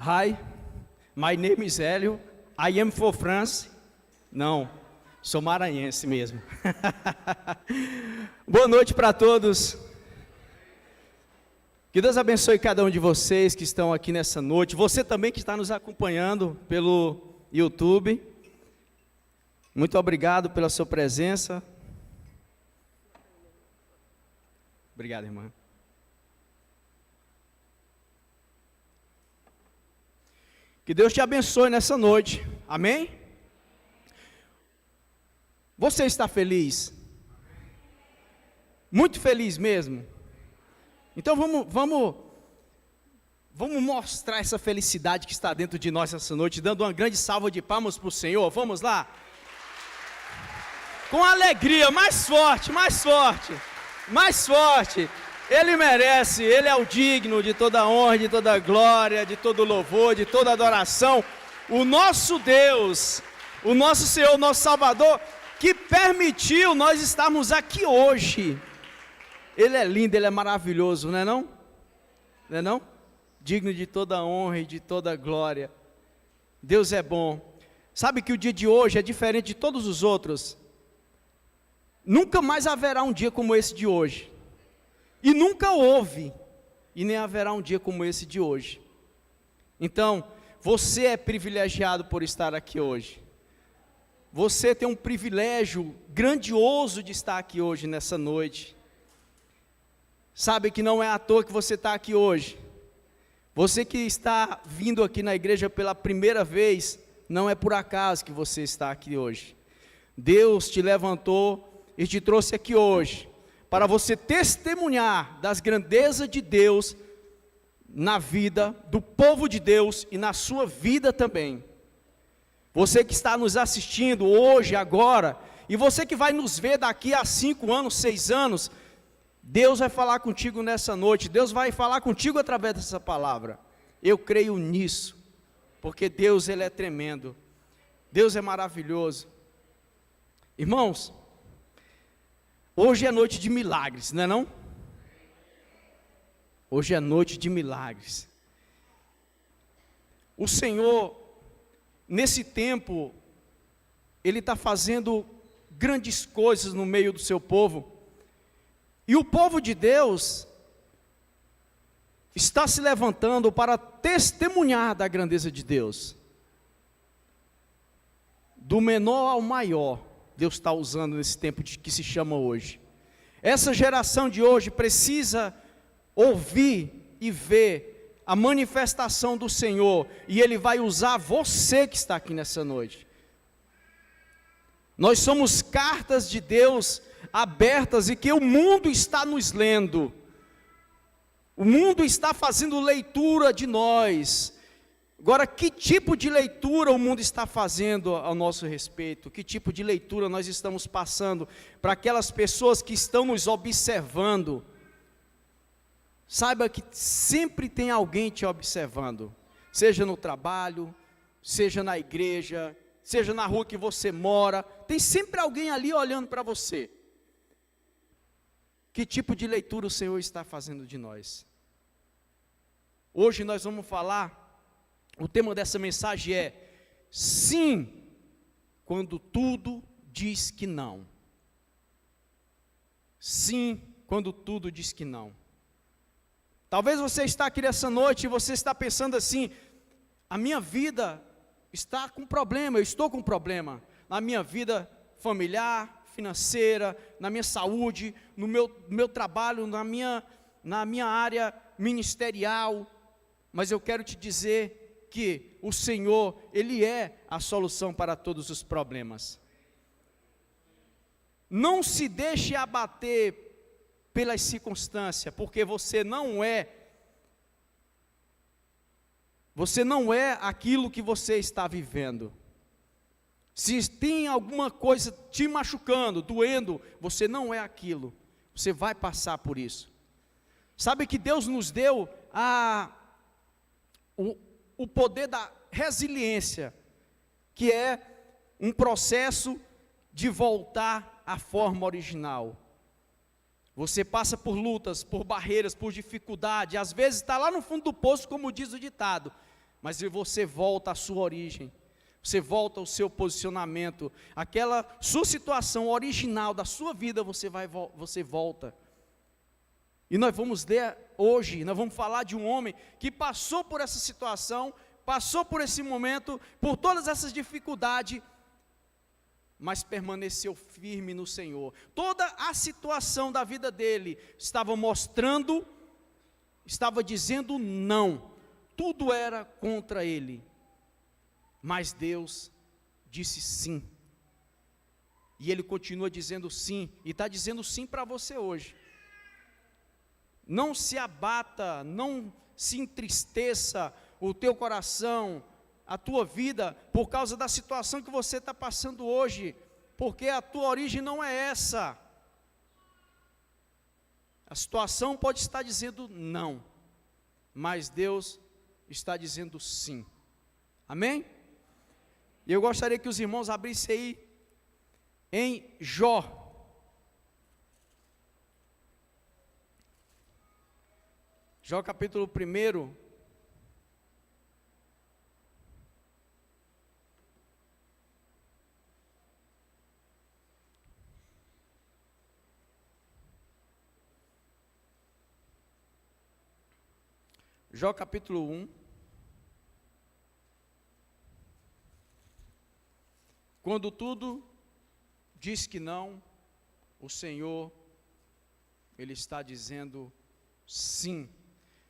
Hi, my name is Hélio, I am for France. Não, sou maranhense mesmo. Boa noite para todos. Que Deus abençoe cada um de vocês que estão aqui nessa noite. Você também que está nos acompanhando pelo YouTube. Muito obrigado pela sua presença. Obrigado, irmã. Que Deus te abençoe nessa noite. Amém? Você está feliz? Muito feliz mesmo? Então vamos mostrar essa felicidade que está dentro de nós essa noite, dando uma grande salva de palmas para o Senhor. Vamos lá? Com alegria, mais forte, mais forte, mais forte. Ele merece, Ele é o digno de toda honra, de toda glória, de todo louvor, de toda adoração. O nosso Deus, o nosso Senhor, o nosso Salvador, que permitiu nós estarmos aqui hoje. Ele é lindo, Ele é maravilhoso, não é não? Não é não? Digno de toda honra e de toda glória. Deus é bom. Sabe que o dia de hoje é diferente de todos os outros. Nunca mais haverá um dia como esse de hoje. E nunca houve, e nem haverá um dia como esse de hoje. Então, você é privilegiado por estar aqui hoje. Você tem um privilégio grandioso de estar aqui hoje, nessa noite. Sabe que não é à toa que você está aqui hoje. Você que está vindo aqui na igreja pela primeira vez, não é por acaso que você está aqui hoje. Deus te levantou e te trouxe aqui hoje, para você testemunhar das grandezas de Deus na vida do povo de Deus e na sua vida também. Você que está nos assistindo hoje, agora, e você que vai nos ver daqui a 5 anos, 6 anos, Deus vai falar contigo nessa noite, Deus vai falar contigo através dessa palavra. Eu creio nisso, porque Deus, Ele é tremendo, Deus é maravilhoso. Irmãos, hoje é noite de milagres, não é não? Hoje é noite de milagres. O Senhor, nesse tempo, Ele está fazendo grandes coisas no meio do seu povo. E o povo de Deus está se levantando para testemunhar da grandeza de Deus. Do menor ao maior, Deus está usando nesse tempo que se chama hoje. Essa geração de hoje precisa ouvir e ver a manifestação do Senhor, e Ele vai usar você que está aqui nessa noite. Nós somos cartas de Deus abertas e que o mundo está nos lendo. O mundo está fazendo leitura de nós. Agora, que tipo de leitura o mundo está fazendo ao nosso respeito? Que tipo de leitura nós estamos passando para aquelas pessoas que estão nos observando? Saiba que sempre tem alguém te observando, seja no trabalho, seja na igreja, seja na rua que você mora, tem sempre alguém ali olhando para você. Que tipo de leitura o Senhor está fazendo de nós? Hoje nós vamos falar. O tema dessa mensagem é: sim, quando tudo diz que não. Sim, quando tudo diz que não. Talvez você está aqui nessa noite e você está pensando assim: a minha vida está com problema, eu estou com problema. Na minha vida familiar, financeira, na minha saúde, no meu trabalho, na minha área ministerial. Mas eu quero te dizer que o Senhor, Ele é a solução para todos os problemas. Não se deixe abater pelas circunstâncias, porque você não é aquilo que você está vivendo. Se tem alguma coisa te machucando, doendo, você não é aquilo. Você vai passar por isso. Sabe que Deus nos deu o poder da resiliência, que é um processo de voltar à forma original. Você passa por lutas, por barreiras, por dificuldade, às vezes está lá no fundo do poço, como diz o ditado, mas você volta à sua origem, você volta ao seu posicionamento, aquela sua situação original da sua vida, você volta. E nós vamos ler hoje, nós vamos falar de um homem que passou por essa situação, passou por esse momento, por todas essas dificuldades, mas permaneceu firme no Senhor. Toda a situação da vida dele estava mostrando, estava dizendo não, tudo era contra ele, mas Deus disse sim, e ele continua dizendo sim, e está dizendo sim para você hoje. Não se abata, não se entristeça o teu coração, a tua vida, por causa da situação que você está passando hoje, porque a tua origem não é essa. A situação pode estar dizendo não, mas Deus está dizendo sim. Amém? E eu gostaria que os irmãos abrissem aí em Jó. Jó capítulo 1. Jó capítulo 1. Quando tudo diz que não, o Senhor, Ele está dizendo sim.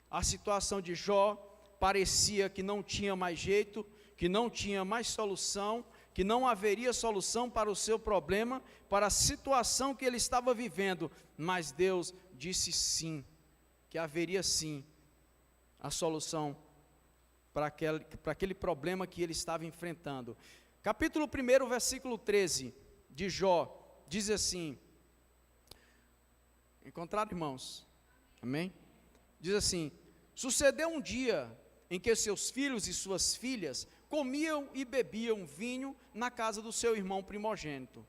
A situação de Jó parecia que não tinha mais jeito, que não tinha mais solução, que não haveria solução para o seu problema, para a situação que ele estava vivendo, mas Deus disse sim, que haveria sim a solução para aquele problema que ele estava enfrentando. Capítulo 1, versículo 13 de Jó, diz assim, encontraram, irmãos? Amém? Diz assim: sucedeu um dia em que seus filhos e suas filhas comiam e bebiam vinho na casa do seu irmão primogênito,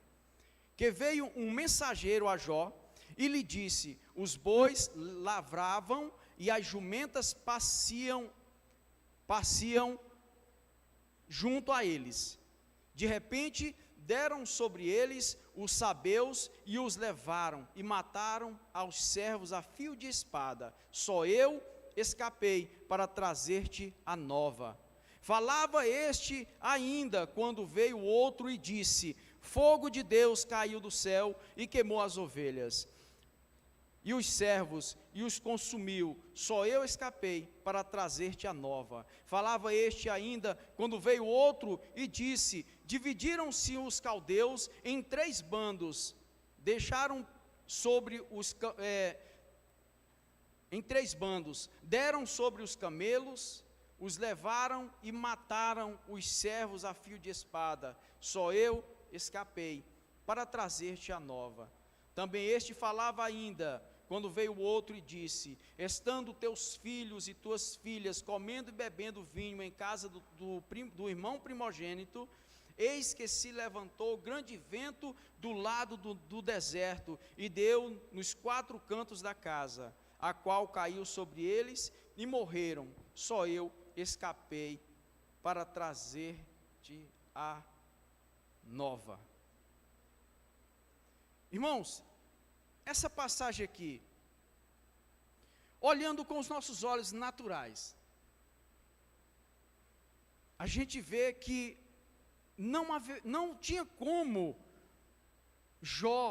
que veio um mensageiro a Jó e lhe disse: os bois lavravam e as jumentas pasciam junto a eles. De repente deram sobre eles os sabeus e os levaram, e mataram aos servos a fio de espada. Só eu escapei para trazer-te a nova. Falava este ainda, quando veio outro e disse: fogo de Deus caiu do céu e queimou as ovelhas e os servos, e os consumiu. Só eu escapei para trazer-te a nova. Falava este ainda, quando veio outro e disse: dividiram-se os caldeus em 3 bandos, deixaram sobre em 3 bandos, deram sobre os camelos, os levaram e mataram os servos a fio de espada. Só eu escapei para trazer-te a nova. Também este falava ainda, quando veio o outro e disse: estando teus filhos e tuas filhas comendo e bebendo vinho em casa do irmão primogênito, eis que se levantou grande vento do lado do deserto, e deu nos 4 cantos da casa, a qual caiu sobre eles, e morreram. Só eu escapei para trazer-te a nova. Irmãos, essa passagem aqui, olhando com os nossos olhos naturais, a gente vê que não tinha como Jó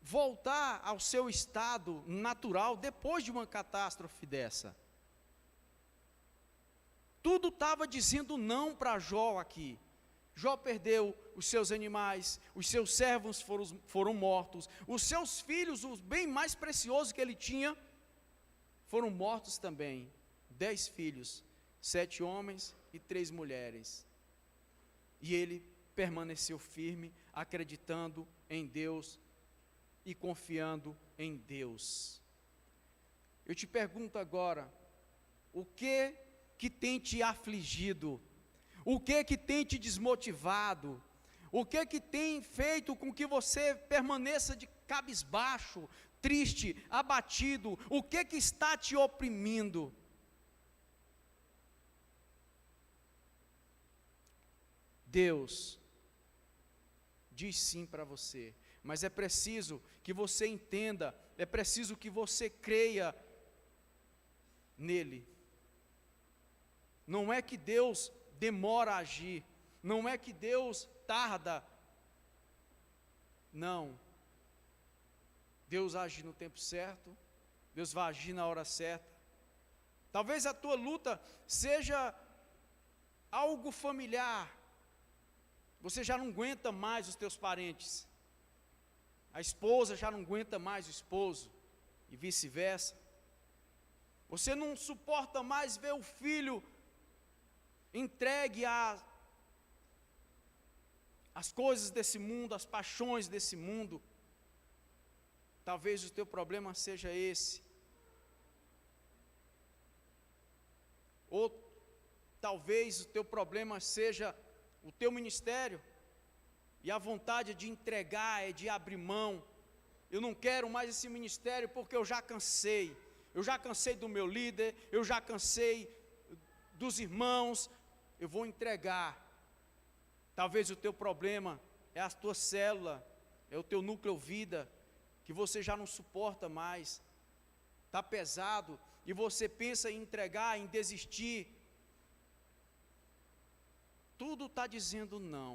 voltar ao seu estado natural depois de uma catástrofe dessa. Tudo estava dizendo não para Jó aqui. Jó perdeu os seus animais, os seus servos foram mortos, os seus filhos, o bem mais precioso que ele tinha, foram mortos também. 10 filhos, 7 homens e 3 mulheres. E ele permaneceu firme, acreditando em Deus e confiando em Deus. Eu te pergunto agora, o que tem te afligido? O que tem te desmotivado? O que tem feito com que você permaneça de cabisbaixo, triste, abatido? O que está te oprimindo? Deus diz sim para você, mas é preciso que você entenda, é preciso que você creia nele. Não é que Deus demora a agir, não é que Deus tarda, não. Deus age no tempo certo, Deus vai agir na hora certa. Talvez a tua luta seja algo familiar, você já não aguenta mais os teus parentes, a esposa já não aguenta mais o esposo, e vice-versa. Você não suporta mais ver o filho entregue às coisas desse mundo, às paixões desse mundo. Talvez o teu problema seja esse. Ou talvez o teu problema seja o teu ministério, e a vontade de entregar é de abrir mão. Eu não quero mais esse ministério porque eu já cansei do meu líder, eu já cansei dos irmãos, eu vou entregar. Talvez o teu problema é a tua célula, é o teu núcleo vida, que você já não suporta mais, está pesado, e você pensa em entregar, em desistir. Tudo está dizendo não,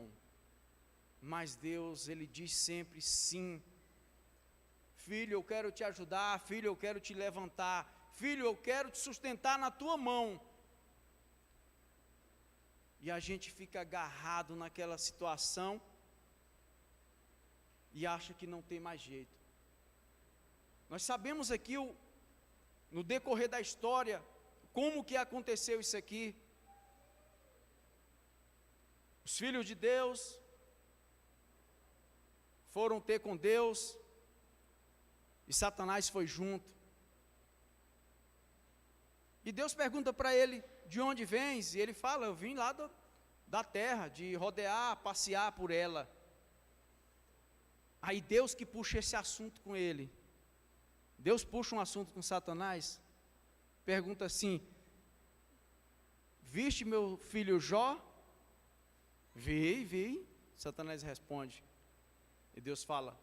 mas Deus, Ele diz sempre sim. Filho, eu quero te ajudar, filho, eu quero te levantar, filho, eu quero te sustentar na tua mão. E a gente fica agarrado naquela situação e acha que não tem mais jeito. Nós sabemos aqui, no decorrer da história, como que aconteceu isso aqui. Os filhos de Deus foram ter com Deus, e Satanás foi junto. E Deus pergunta para ele, de onde vens? E ele fala, eu vim lá da terra, de rodear, passear por ela. Aí Deus que puxa esse assunto com ele. Deus puxa um assunto com Satanás, pergunta assim, viste meu filho Jó? Vi. Satanás responde. E Deus fala,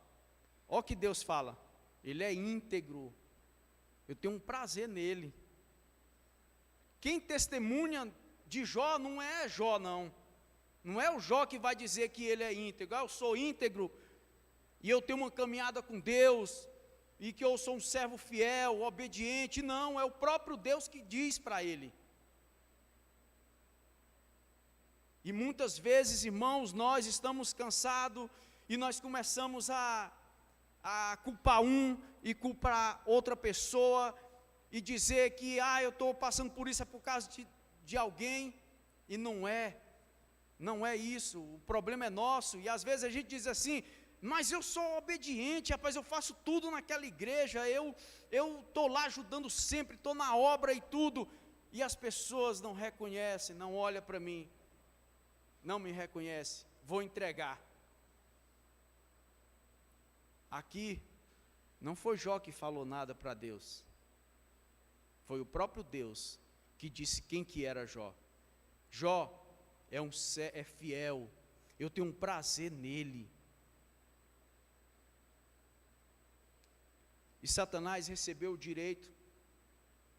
ó que Deus fala, ele é íntegro, eu tenho um prazer nele. Quem testemunha de Jó não é Jó, não é o Jó que vai dizer que ele é íntegro. Eu sou íntegro e eu tenho uma caminhada com Deus e que eu sou um servo fiel, obediente. Não, é o próprio Deus que diz para ele. E muitas vezes, irmãos, nós estamos cansados e nós começamos a culpar um e culpar outra pessoa e dizer que, eu estou passando por isso, é por causa de alguém, e não é isso, o problema é nosso. E às vezes a gente diz assim, mas eu sou obediente, rapaz, eu faço tudo naquela igreja, eu estou lá ajudando sempre, estou na obra e tudo, e as pessoas não reconhecem, não olham para mim, não me reconhecem, vou entregar. Aqui, não foi Jó que falou nada para Deus, foi o próprio Deus que disse quem que era Jó. Jó é fiel, eu tenho um prazer nele. E Satanás recebeu o direito,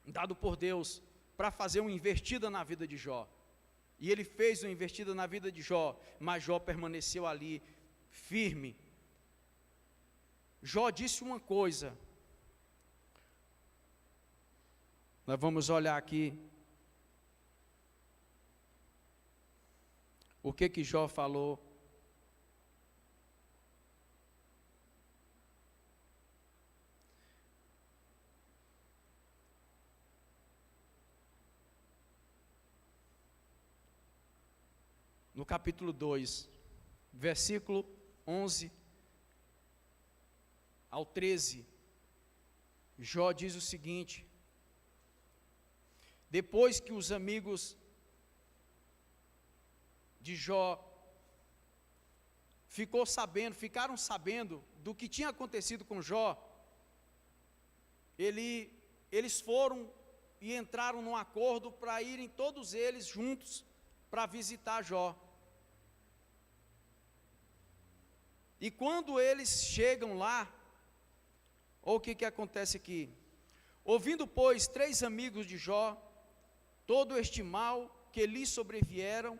dado por Deus, para fazer uma investida na vida de Jó. E ele fez uma investida na vida de Jó, mas Jó permaneceu ali, firme. Jó disse uma coisa, nós vamos olhar aqui, o que Jó falou. No capítulo 2, versículo 11 ao 13, Jó diz o seguinte: depois que os amigos de Jó ficaram sabendo do que tinha acontecido com Jó, eles foram e entraram num acordo para irem todos eles juntos para visitar Jó. E quando eles chegam lá, olha o que acontece aqui. Ouvindo, pois, 3 amigos de Jó, todo este mal que lhe sobreviera,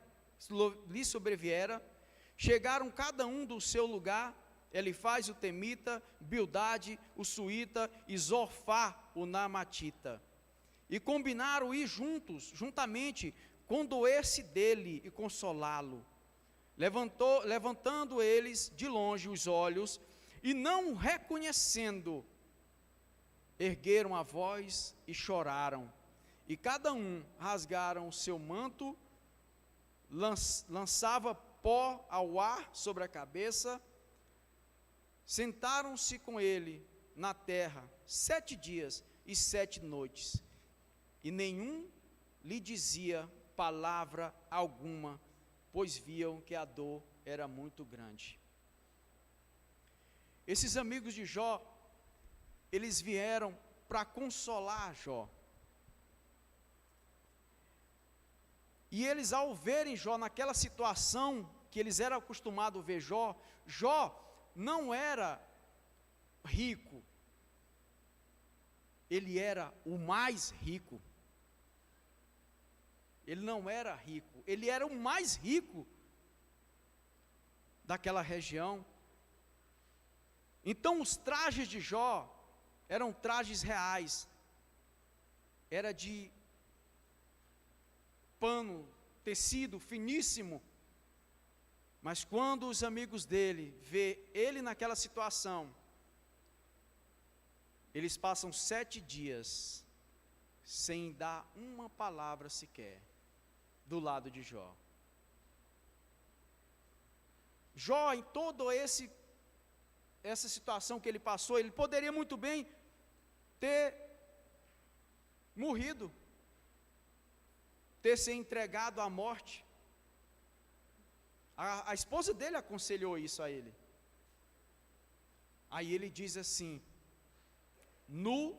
chegaram cada um do seu lugar, Elifaz o temita, Bildade o suíta e Zofar o namatita. E combinaram ir juntamente, condoer-se dele e consolá-lo. Levantando eles de longe os olhos, e não o reconhecendo, ergueram a voz e choraram. E cada um rasgaram o seu manto, lançava pó ao ar sobre a cabeça, sentaram-se com ele na terra 7 dias e 7 noites, e nenhum lhe dizia palavra alguma, pois viam que a dor era muito grande. Esses amigos de Jó, eles vieram para consolar Jó. E eles, ao verem Jó naquela situação que eles eram acostumados a ver Jó, Jó não era rico, ele era o mais rico. Ele não era rico, ele era o mais rico daquela região. Então os trajes de Jó eram trajes reais, era de pano, tecido finíssimo. Mas quando os amigos dele vê ele naquela situação, eles passam 7 dias sem dar uma palavra sequer do lado de Jó. Jó, em toda essa situação que ele passou, ele poderia muito bem ter morrido, ter se entregado à morte. A esposa dele aconselhou isso a ele. Aí ele diz assim: nu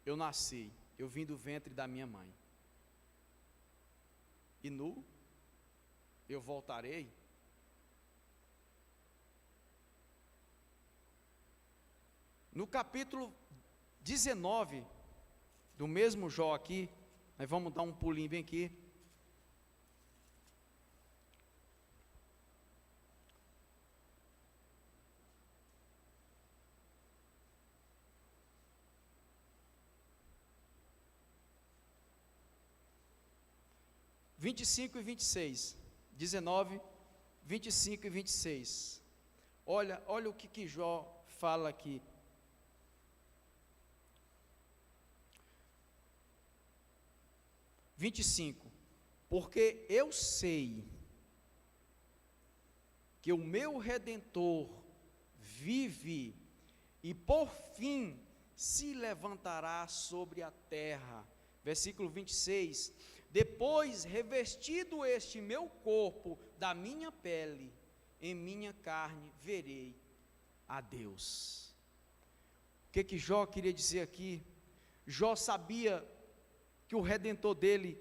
eu nasci, eu vim do ventre da minha mãe, e nu eu voltarei. No capítulo 19 do mesmo Jó aqui, nós vamos dar um pulinho bem aqui. (25 e 26), 19, 25 e 26. Olha o que Jó fala aqui. Porque eu sei que o meu Redentor vive e por fim se levantará sobre a terra. Versículo 26. Depois, revestido este meu corpo da minha pele, em minha carne verei a Deus. O que Jó queria dizer aqui? Jó sabia que o Redentor dele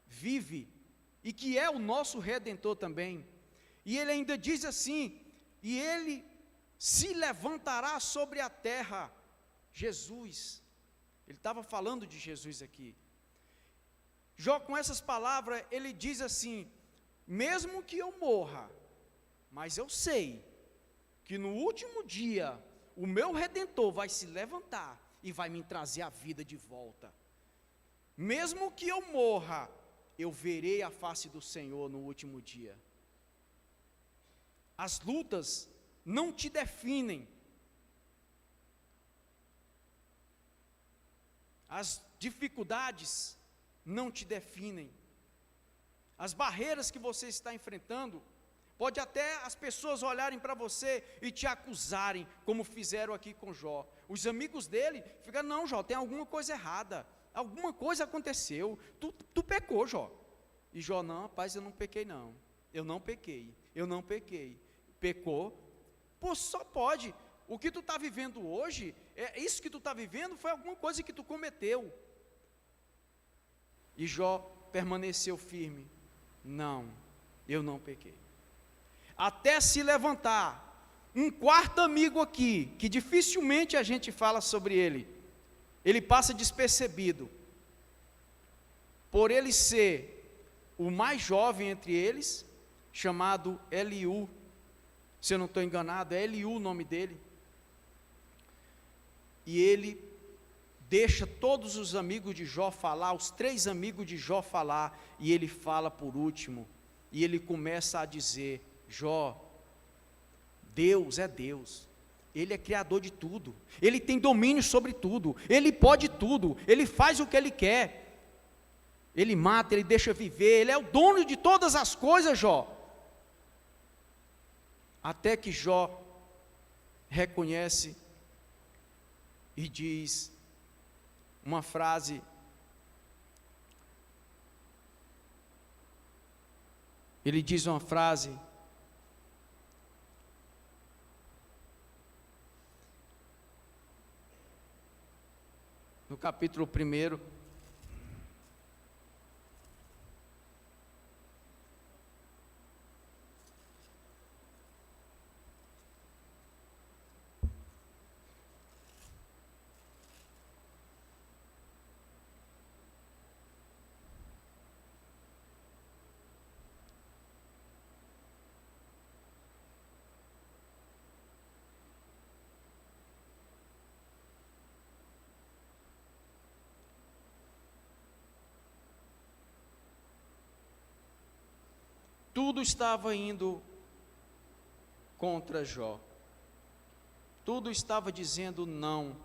vive, e que é o nosso Redentor também, e ele ainda diz assim: e ele se levantará sobre a terra. Jesus, ele estava falando de Jesus aqui. Jó, com essas palavras, ele diz assim: mesmo que eu morra, mas eu sei que no último dia o meu Redentor vai se levantar e vai me trazer a vida de volta. Mesmo que eu morra, eu verei a face do Senhor no último dia. As lutas não te definem. As dificuldades não te definem. As barreiras que você está enfrentando, pode até as pessoas olharem para você e te acusarem, como fizeram aqui com Jó. Os amigos dele ficam: não, Jó, tem alguma coisa errada, alguma coisa aconteceu, tu pecou, Jó. E Jó: não, rapaz, eu não pequei não, eu não pequei. Pecou? Pô, só pode. O que tu está vivendo hoje, isso que tu está vivendo foi alguma coisa que tu cometeu. E Jó permaneceu firme: não, eu não pequei. até se levantar um quarto amigo aqui, que dificilmente a gente fala sobre ele, ele passa despercebido, por ele ser o mais jovem entre eles, chamado Eliú. Se eu não estou enganado, é Eliú o nome dele. E ele deixa todos os amigos de Jó falar, os 3 amigos de Jó falar, e ele fala por último, e ele começa a dizer: Jó, Deus é Deus, Ele é criador de tudo, Ele tem domínio sobre tudo, Ele pode tudo, Ele faz o que Ele quer, Ele mata, Ele deixa viver, Ele é o dono de todas as coisas, Jó. Até que Jó reconhece e diz uma frase ele diz uma frase no capítulo 1, tudo estava indo contra Jó, tudo estava dizendo não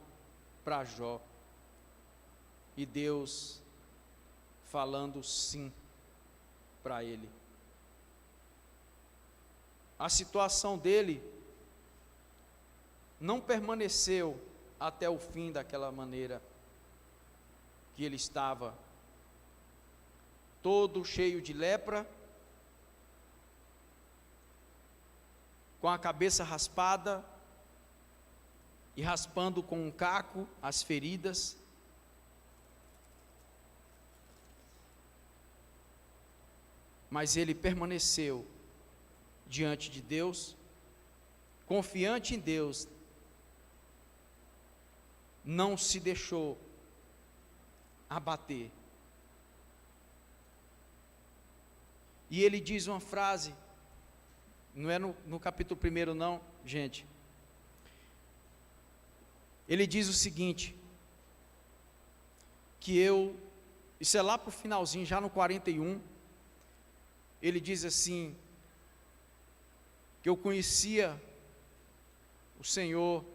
para Jó, e Deus falando sim para ele. A situação dele não permaneceu até o fim daquela maneira que ele estava, todo cheio de lepra, com a cabeça raspada e raspando com um caco as feridas. Mas ele permaneceu diante de Deus, confiante em Deus, não se deixou abater. E ele diz uma frase, não é no capítulo 1 não, gente. Ele diz o seguinte, isso é lá para o finalzinho, já no 41, ele diz assim, que eu conhecia o Senhor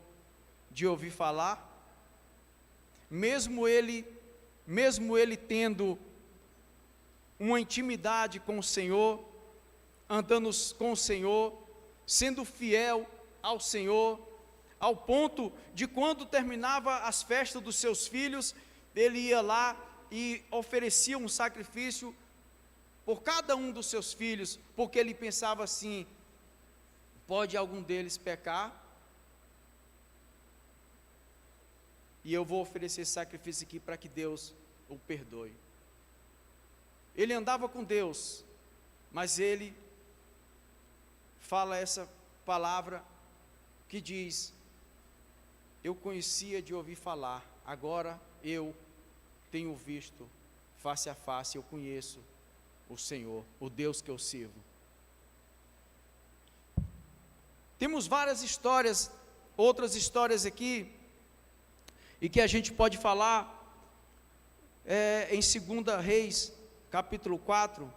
de ouvir falar, mesmo ele tendo uma intimidade com o Senhor, andando com o Senhor, sendo fiel ao Senhor, ao ponto de quando terminava as festas dos seus filhos, ele ia lá e oferecia um sacrifício por cada um dos seus filhos, porque ele pensava assim, pode algum deles pecar, e eu vou oferecer esse sacrifício aqui para que Deus o perdoe. Ele andava com Deus, mas ele fala essa palavra que diz, eu conhecia de ouvir falar, agora eu tenho visto face a face, eu conheço o Senhor, o Deus que eu sirvo. Temos várias histórias, outras histórias aqui, e que a gente pode falar em 2 Reis, capítulo 4,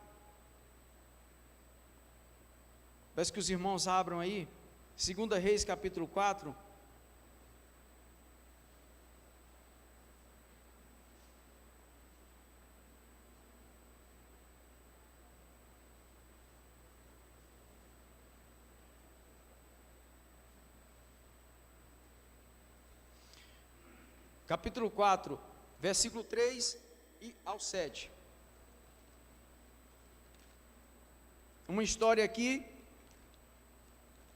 peço que os irmãos abram aí, 2 Reis, capítulo 4, capítulo 4, versículo 3 e ao 7. Uma história aqui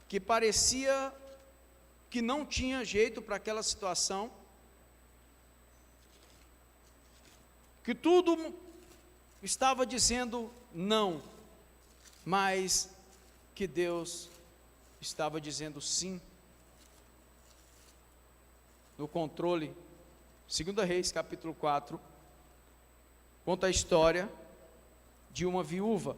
que parecia que não tinha jeito para aquela situação, que tudo estava dizendo não, mas que Deus estava dizendo sim no controle. 2 Reis, capítulo 4, conta a história de uma viúva.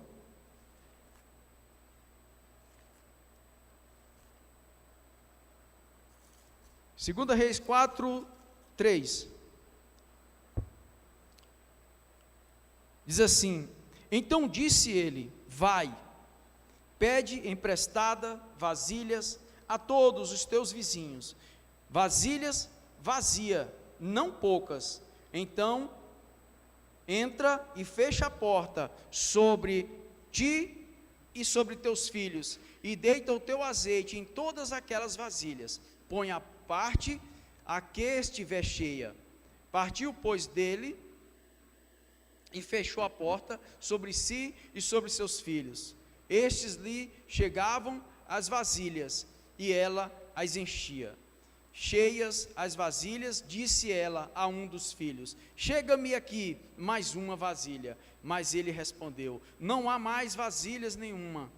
Segunda Reis 4, 3. Diz assim: então disse ele: vai, pede emprestada vasilhas a todos os teus vizinhos, vasilhas vazia, não poucas. Então entra e fecha a porta sobre ti e sobre teus filhos, e deita o teu azeite em todas aquelas vasilhas. Põe a parte a que estiver cheia. Partiu, pois, dele e fechou a porta sobre si e sobre seus filhos. Estes lhe chegavam as vasilhas, e ela as enchia. Cheias as vasilhas, disse ela a um dos filhos: chega-me aqui mais uma vasilha. Mas ele respondeu: não há mais vasilhas nenhuma.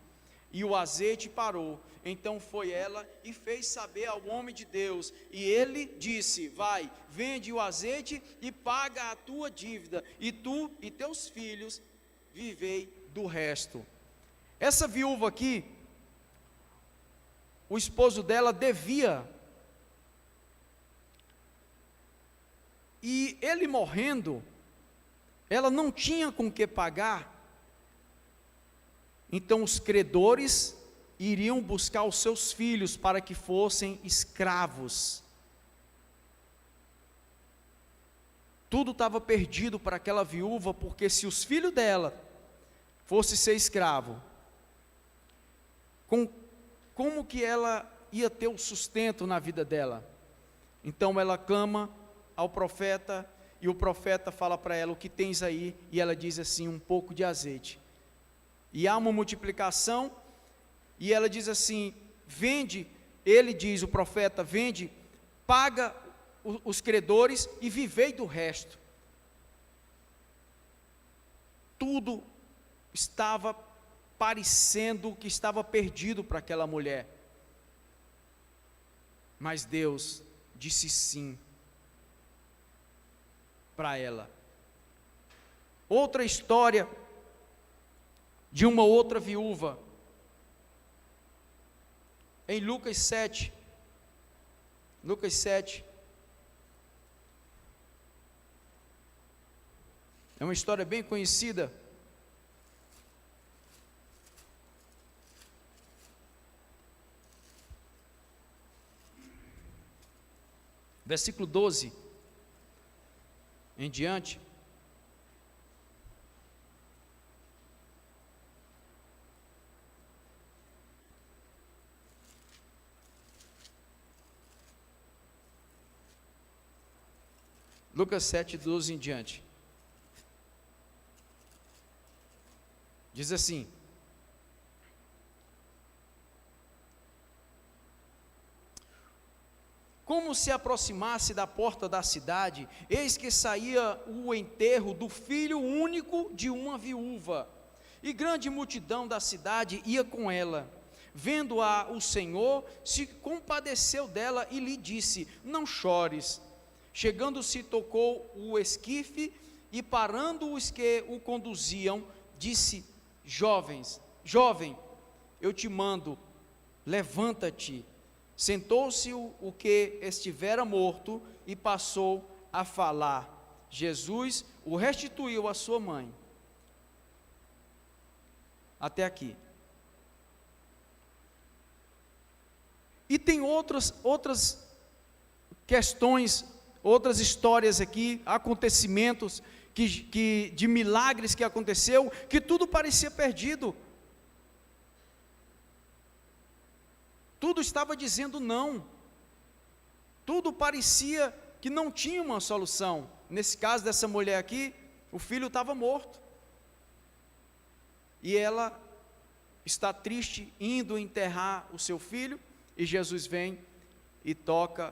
E o azeite parou. Então foi ela e fez saber ao homem de Deus, e ele disse: vai, vende o azeite e paga a tua dívida, e tu e teus filhos vivei do resto. Essa viúva aqui, o esposo dela devia, e ele morrendo, ela não tinha com que pagar. Então os credores iriam buscar os seus filhos para que fossem escravos. Tudo estava perdido para aquela viúva, porque se os filhos dela fossem ser escravo, como que ela ia ter o sustento na vida dela? Então ela clama ao profeta, e o profeta fala para ela: o que tens aí? E ela diz assim: um pouco de azeite. E há uma multiplicação, e ela diz assim: vende, ele diz, o profeta, vende, paga os credores e vivei do resto. Tudo estava parecendo que estava perdido para aquela mulher, mas Deus disse sim para ela. Outra história de uma outra viúva, em Lucas 7, é uma história bem conhecida. Versículo 12 em diante. Lucas 7, 12 em diante. Diz assim: como se aproximasse da porta da cidade, eis que saía o enterro do filho único de uma viúva, e grande multidão da cidade ia com ela. Vendo-a o Senhor, se compadeceu dela e lhe disse: não chores. Chegando-se, tocou o esquife, e parando os que o conduziam, disse: jovem, eu te mando, levanta-te. Sentou-se o que estivera morto e passou a falar. Jesus o restituiu à sua mãe. Até aqui. E tem outras questões, outras histórias aqui, acontecimentos de milagres que aconteceu, que tudo parecia perdido. Tudo estava dizendo não. Tudo parecia que não tinha uma solução. Nesse caso dessa mulher aqui, o filho estava morto. E ela está triste, indo enterrar o seu filho, e Jesus vem e toca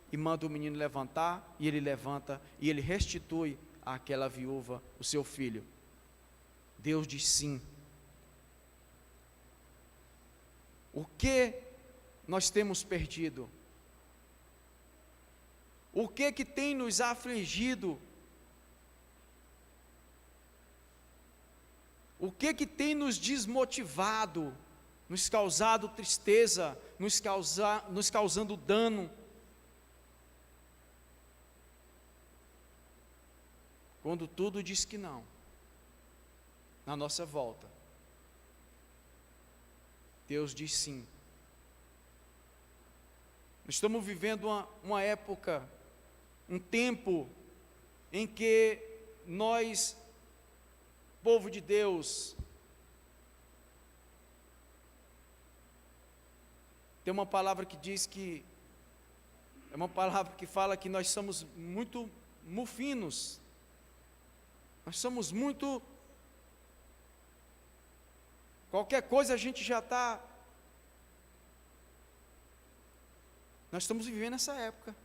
e manda o menino levantar, e ele levanta, e ele restitui àquela viúva o seu filho. Deus diz sim. O que nós temos perdido? O que tem nos afligido? O que tem nos desmotivado, nos causado tristeza, nos causando dano? Quando tudo diz que não, na nossa volta, Deus diz sim. Nós estamos vivendo uma época, um tempo, em que nós, povo de Deus, tem uma palavra que diz que, é uma palavra que fala que nós somos muito mufinos, nós somos muito, qualquer coisa a gente já está, nós estamos vivendo essa época.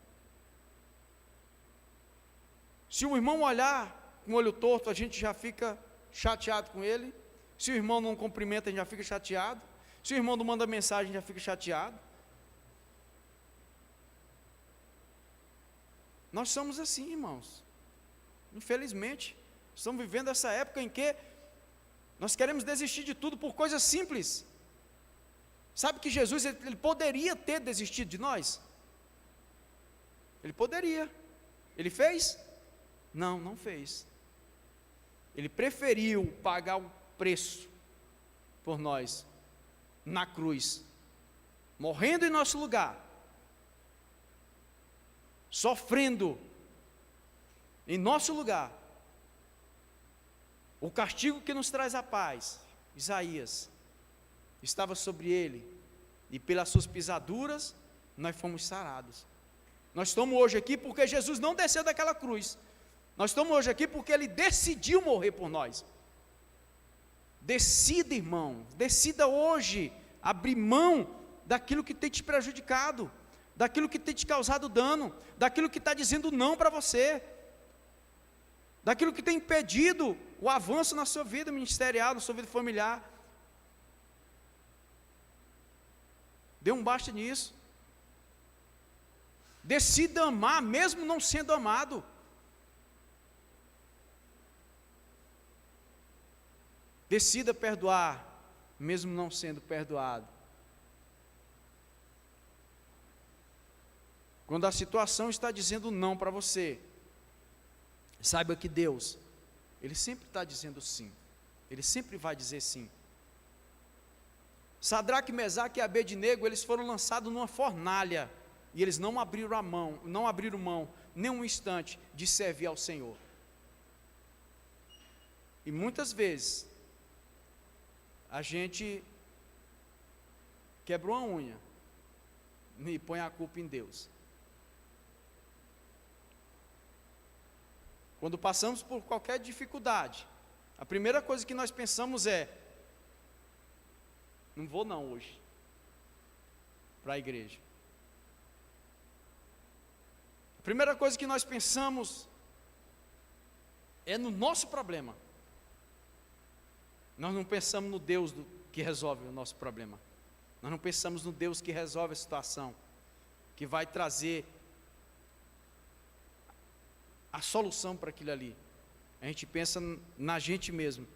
Se o irmão olhar com o olho torto, a gente já fica chateado com ele. Se o irmão não cumprimenta, a gente já fica chateado. Se o irmão não manda mensagem, a gente já fica chateado. Nós somos assim, irmãos. Infelizmente, estamos vivendo essa época em que nós queremos desistir de tudo por coisas simples. Sabe que Jesus, ele poderia ter desistido de nós? Ele poderia. Ele fez? Não, não fez. Ele preferiu pagar o preço por nós, na cruz, morrendo em nosso lugar, sofrendo em nosso lugar, o castigo que nos traz a paz. Isaías, estava sobre ele, e pelas suas pisaduras nós fomos sarados. Nós estamos hoje aqui porque Jesus não desceu daquela cruz. Nós estamos hoje aqui porque Ele decidiu morrer por nós. Decida, irmão, decida hoje abrir mão daquilo que tem te prejudicado, daquilo que tem te causado dano, daquilo que está dizendo não para você, daquilo que tem impedido o avanço na sua vida ministerial, na sua vida familiar. Dê um basta nisso. Decida amar, mesmo não sendo amado. Decida perdoar, mesmo não sendo perdoado. Quando a situação está dizendo não para você, saiba que Deus, Ele sempre está dizendo sim. Ele sempre vai dizer sim. Sadraque, Mesaque e Abednego, eles foram lançados numa fornalha, e eles não abriram mão, nem um instante, de servir ao Senhor. E muitas vezes, a gente quebra uma unha e põe a culpa em Deus. Quando passamos por qualquer dificuldade, a primeira coisa que nós pensamos é: não vou não hoje para a igreja. A primeira coisa que nós pensamos é no nosso problema. Nós não pensamos no Deus que resolve o nosso problema. Nós não pensamos no Deus que resolve a situação, que vai trazer a solução para aquilo ali. A gente pensa na gente mesmo.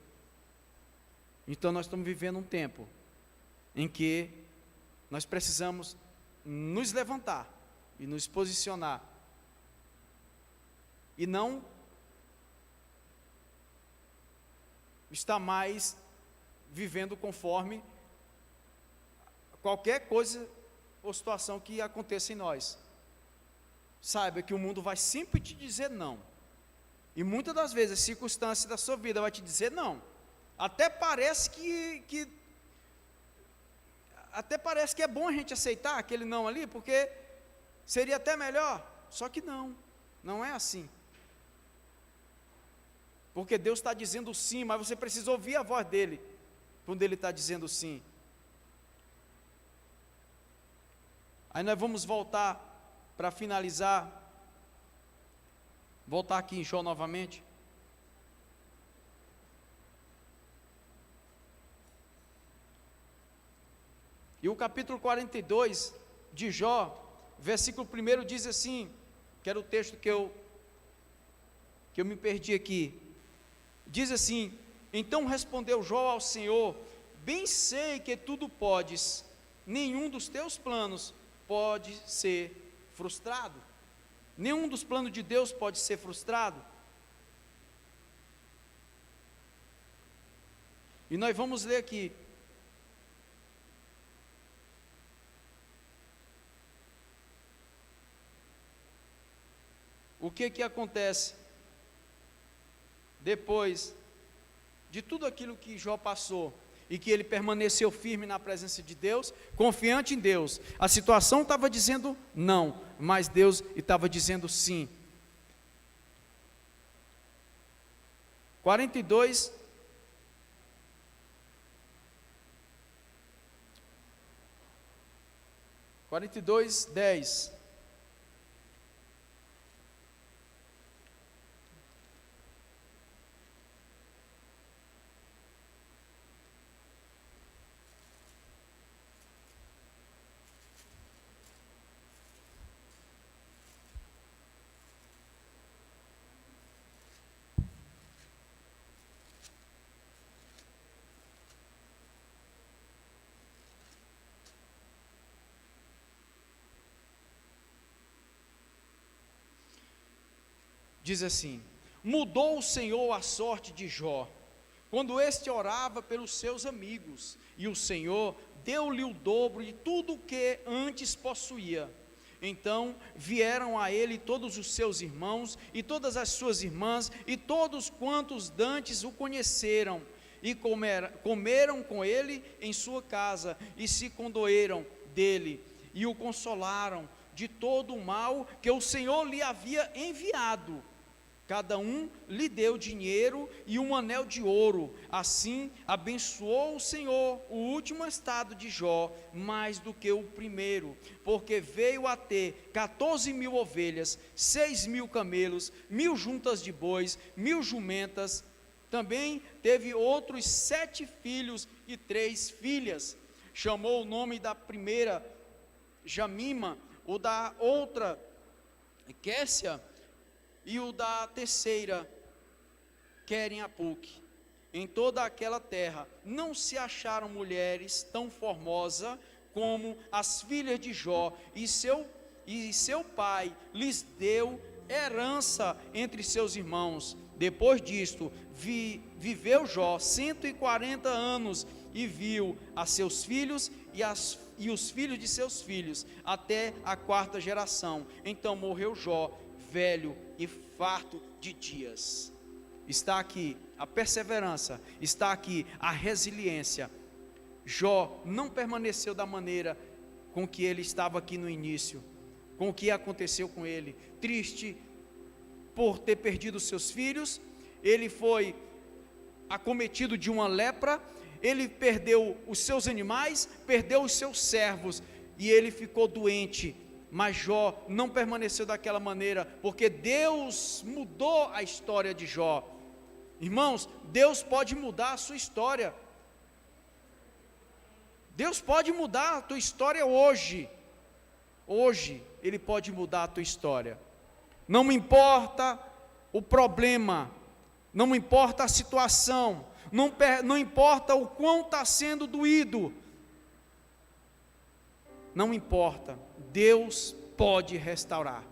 Então nós estamos vivendo um tempo em que nós precisamos nos levantar e nos posicionar, e não está mais vivendo conforme qualquer coisa ou situação que aconteça em nós. Saiba que o mundo vai sempre te dizer não, e muitas das vezes a circunstância da sua vida vai te dizer não. Até parece que é bom a gente aceitar aquele não ali, porque seria até melhor, só que não é assim. Porque Deus está dizendo sim, mas você precisa ouvir a voz dEle, quando Ele está dizendo sim. Aí nós vamos voltar, para finalizar, voltar aqui em Jó novamente. E o capítulo 42 de Jó, versículo 1 diz assim, que era o texto que eu me perdi aqui. Diz assim: então respondeu Jó ao Senhor: bem sei que tudo podes, nenhum dos teus planos pode ser frustrado. Nenhum dos planos de Deus pode ser frustrado. E nós vamos ler aqui. O que acontece depois de tudo aquilo que Jó passou e que ele permaneceu firme na presença de Deus, confiante em Deus. A situação estava dizendo não, mas Deus estava dizendo sim. 42, (42, 10). Diz assim: mudou o Senhor a sorte de Jó, quando este orava pelos seus amigos, e o Senhor deu-lhe o dobro de tudo o que antes possuía. Então vieram a ele todos os seus irmãos, e todas as suas irmãs, e todos quantos dantes o conheceram, e comeram com ele em sua casa, e se condoeram dele, e o consolaram de todo o mal que o Senhor lhe havia enviado. Cada um lhe deu dinheiro e um anel de ouro. Assim abençoou o Senhor o último estado de Jó mais do que o primeiro, porque veio a ter 14.000 ovelhas, 6.000 camelos, 1.000 juntas de bois, 1.000 jumentas. Também teve outros 7 filhos e 3 filhas. Chamou o nome da primeira Jamima, o da outra Quécia, e o da terceira Queren-Apuque. Em toda aquela terra não se acharam mulheres tão formosas como as filhas de Jó, e seu pai lhes deu herança entre seus irmãos. Depois disto, viveu Jó 140 anos, e viu a seus filhos e os filhos de seus filhos, até a 4ª geração. Então morreu Jó, velho e farto de dias. Está aqui a perseverança, está aqui a resiliência. Jó não permaneceu da maneira com que ele estava aqui no início, com o que aconteceu com ele, triste por ter perdido seus filhos. Ele foi acometido de uma lepra, ele perdeu os seus animais, perdeu os seus servos, e ele ficou doente. Mas Jó não permaneceu daquela maneira, porque Deus mudou a história de Jó. Irmãos, Deus pode mudar a sua história. Deus pode mudar a tua história hoje. Hoje Ele pode mudar a tua história. Não me importa o problema, não me importa a situação, não importa o quão está sendo doído, não importa, Deus pode restaurar,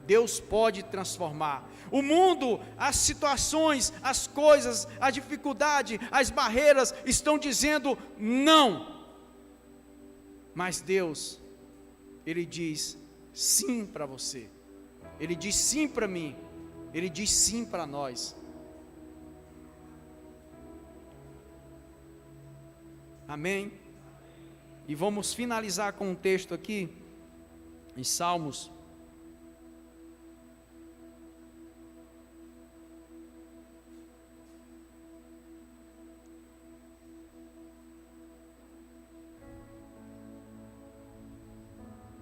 Deus pode transformar. O mundo, as situações, as coisas, a dificuldade, as barreiras estão dizendo não, mas Deus, Ele diz sim para você, Ele diz sim para mim, Ele diz sim para nós. Amém? E vamos finalizar com um texto aqui, em Salmos.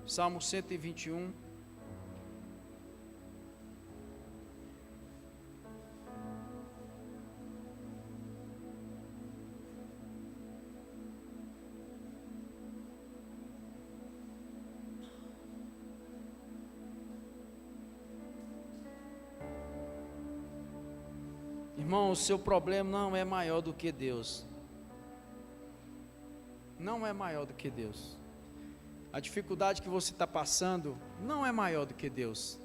Salmo 121. Irmão, o seu problema não é maior do que Deus. Não é maior do que Deus. A dificuldade que você está passando não é maior do que Deus.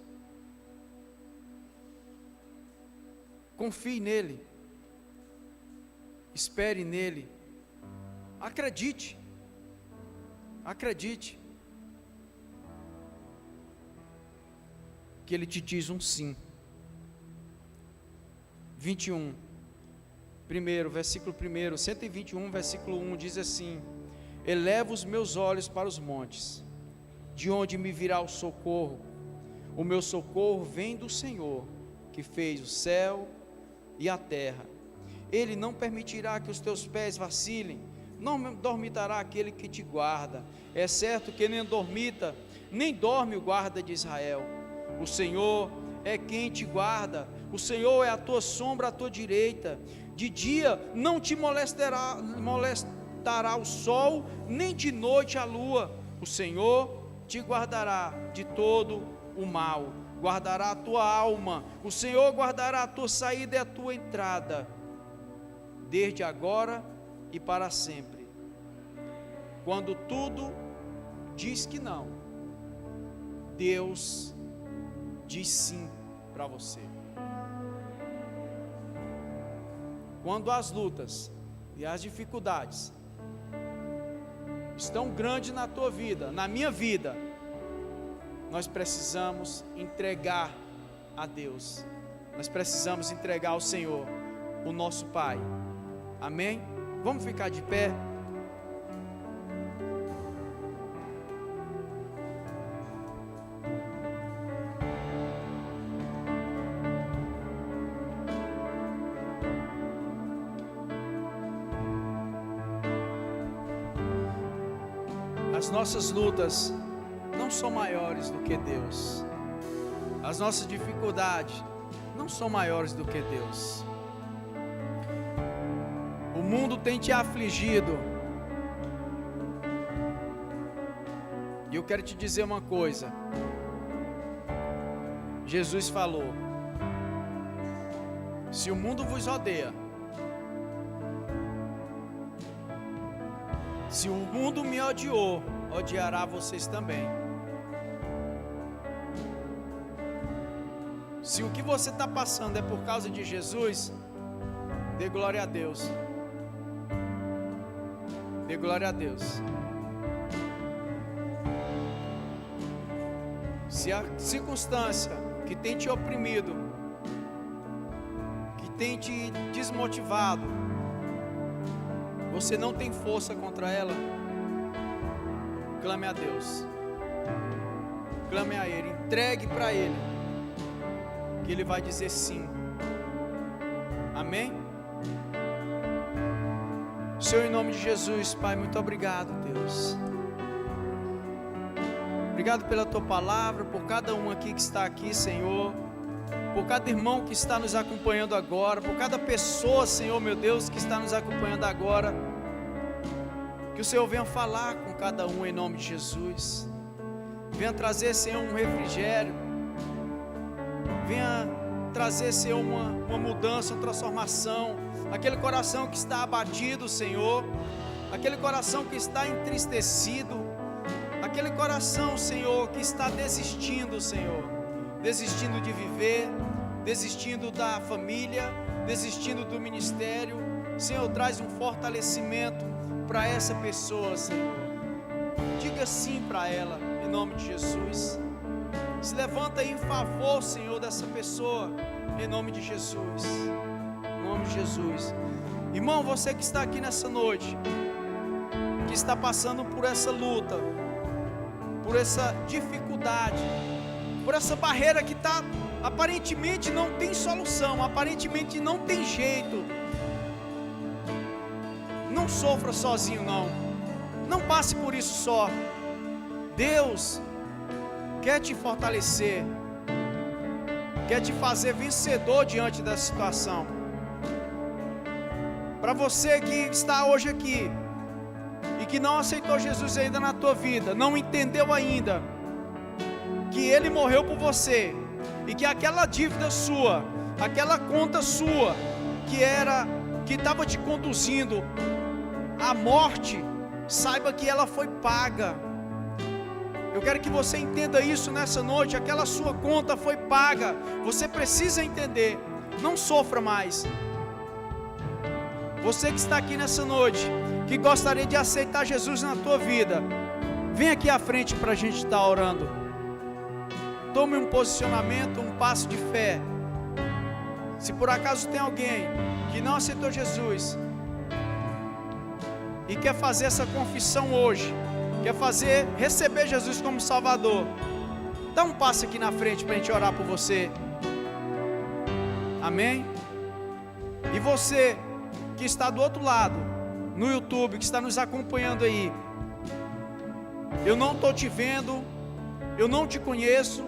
Confie nele. Espere nele. Acredite. Acredite. Que ele te diz um sim. 21. Versículo 1, 121, versículo 1 diz assim: elevo os meus olhos para os montes, de onde me virá o socorro? O meu socorro vem do Senhor, que fez o céu e a terra. Ele não permitirá que os teus pés vacilem, não dormitará aquele que te guarda. É certo que nem dormita, nem dorme o guarda de Israel. O Senhor é quem te guarda, o Senhor é a tua sombra à tua direita. De dia não te molestará o sol, nem de noite a lua. O Senhor te guardará de todo o mal, guardará a tua alma. O Senhor guardará a tua saída e a tua entrada, desde agora e para sempre. Quando tudo diz que não, Deus diz sim para você. Quando as lutas e as dificuldades estão grandes na tua vida, na minha vida, nós precisamos entregar a Deus. Nós precisamos entregar ao Senhor, o nosso Pai. Amém? Vamos ficar de pé. As nossas lutas não são maiores do que Deus. As nossas dificuldades não são maiores do que Deus. O mundo tem te afligido. E eu quero te dizer uma coisa. Jesus falou: se o mundo vos odeia, se o mundo me odiou, odiará vocês também. Se o que você está passando é por causa de Jesus, dê glória a Deus. Dê glória a Deus. Se a circunstância que tem te oprimido, que tem te desmotivado, você não tem força contra ela, clame a Deus. Clame a Ele, entregue para Ele, que Ele vai dizer sim. Amém? Senhor, em nome de Jesus, Pai, muito obrigado, Deus. Obrigado pela Tua palavra, por cada um aqui que está aqui, Senhor, por cada irmão que está nos acompanhando agora, por cada pessoa, Senhor, meu Deus, que está nos acompanhando agora. Que o Senhor venha falar com cada um em nome de Jesus. Venha trazer, Senhor, um refrigério. Venha trazer, Senhor, uma mudança, uma transformação. Aquele coração que está abatido, Senhor, aquele coração que está entristecido, aquele coração, Senhor, que está desistindo, Senhor, desistindo de viver, desistindo da família, desistindo do ministério. Senhor, traz um fortalecimento para essa pessoa, Senhor. Diga sim para ela, em nome de Jesus. Se levanta em favor, Senhor, dessa pessoa, em nome de Jesus. Em nome de Jesus. Irmão, você que está aqui nessa noite, que está passando por essa luta, por essa dificuldade, por essa barreira que está, aparentemente não tem solução, aparentemente não tem jeito. Não sofra sozinho, não. Não passe por isso só. Deus quer te fortalecer, quer te fazer vencedor diante da situação. Para você que está hoje aqui e que não aceitou Jesus ainda na tua vida, não entendeu ainda que Ele morreu por você e que aquela dívida sua, aquela conta sua, que estava te conduzindo à morte, saiba que ela foi paga. Eu quero que você entenda isso nessa noite. Aquela sua conta foi paga. Você precisa entender. Não sofra mais. Você que está aqui nessa noite, que gostaria de aceitar Jesus na tua vida, vem aqui à frente para a gente estar orando. Tome um posicionamento, um passo de fé. Se por acaso tem alguém que não aceitou Jesus e quer fazer essa confissão hoje, quer receber Jesus como Salvador, dá um passo aqui na frente para a gente orar por você. Amém? E você que está do outro lado, no YouTube, que está nos acompanhando aí, eu não estou te vendo, eu não te conheço,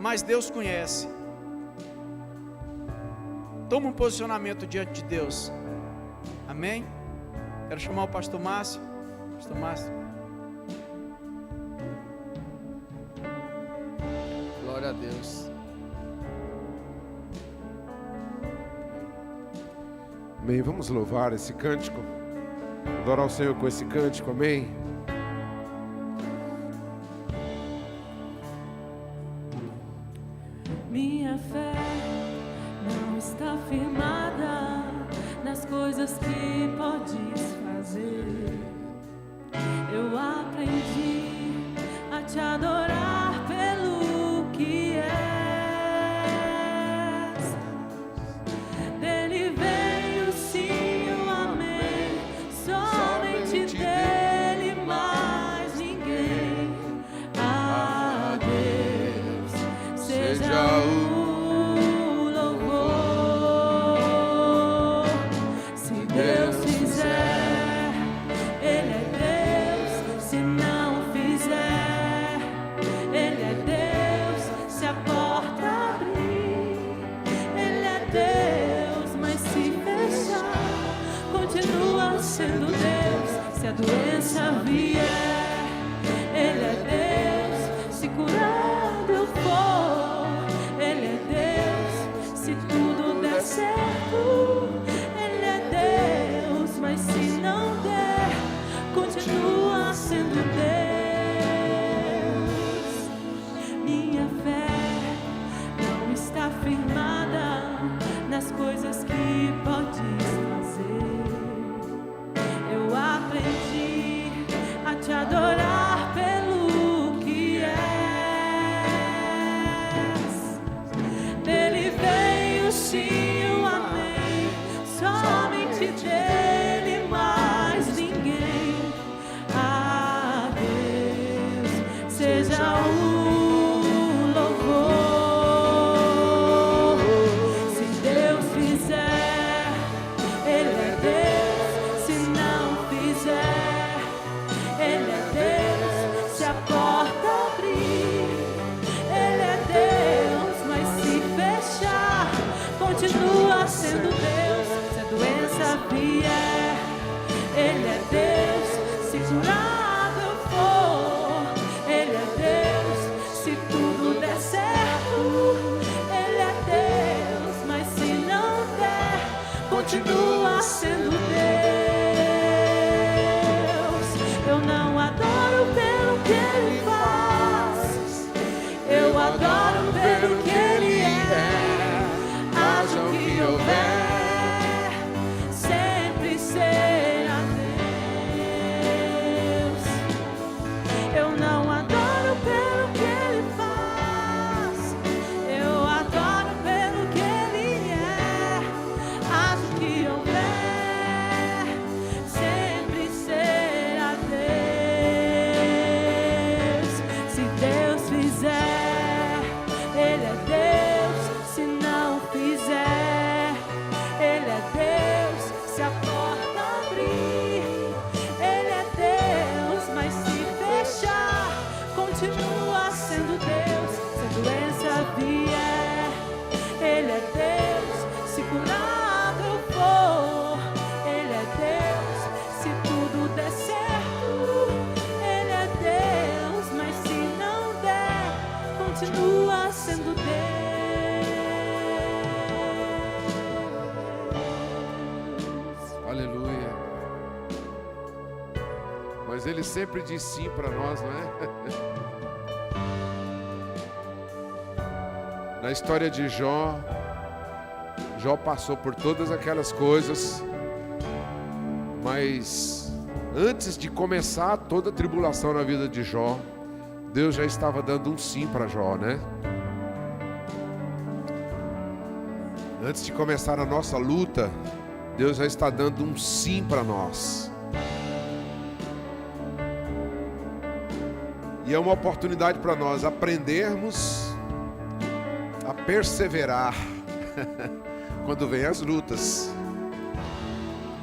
mas Deus conhece. Toma um posicionamento diante de Deus. Amém? Quero chamar o pastor Márcio. Pastor Márcio. Glória a Deus. Amém. Vamos louvar esse cântico. Adorar o Senhor com esse cântico. Amém. Minha fé não está firmada nas coisas que podes fazer. Eu aprendi a te adorar pelo que és. Dele vem o sim, o amém. Somente dele, mais ninguém. A Deus seja o sendo Deus. Se a doença vier, Ele é Deus. Se curado eu for, Ele é Deus. Se tudo der certo, Ele é Deus. Mas se não der, continua sendo Deus. Minha fé não está firmada nas coisas que podes fazer. Eu aprendi a te adorar pelo que és. Dele vem o sim, o amém. Somente dele, mais ninguém. A Deus seja o louvor. Se Deus fizer, Ele é Deus. Se não fizer, Ele é Deus. Se a porta abrir, Ele é Deus. Mas se fechar, continua sendo Deus. Se a doença vier, Ele é Deus. Se curado eu for, Ele é Deus. Se tudo der certo, Ele é Deus. Mas se não der, continua sendo Deus. Eu não adoro pelo que Ele faz, eu adoro pelo que Ele é. Haja o que houver, sempre será Deus. Eu não adoro pelo que Ele faz, eu adoro pelo que Ele é. Haja o que houver, sempre será Deus. sempre diz sim para nós, não é? Na história de Jó, Jó passou por todas aquelas coisas, mas antes de começar toda a tribulação na vida de Jó, Deus já estava dando um sim para Jó, né? Antes de começar a nossa luta, Deus já está dando um sim para nós. E é uma oportunidade para nós aprendermos a perseverar quando vem as lutas,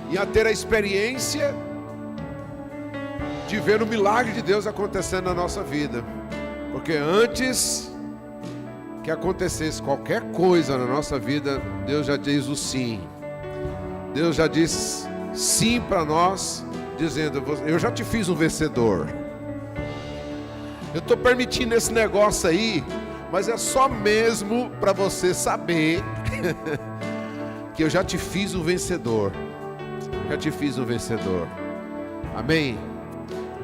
e a ter a experiência de ver o milagre de Deus acontecendo na nossa vida. Porque antes que acontecesse qualquer coisa na nossa vida, Deus já diz o sim. Deus já diz sim para nós, dizendo: eu já te fiz um vencedor. Eu estou permitindo esse negócio aí, mas é só mesmo para você saber que eu já te fiz um vencedor. Já te fiz um vencedor. Amém?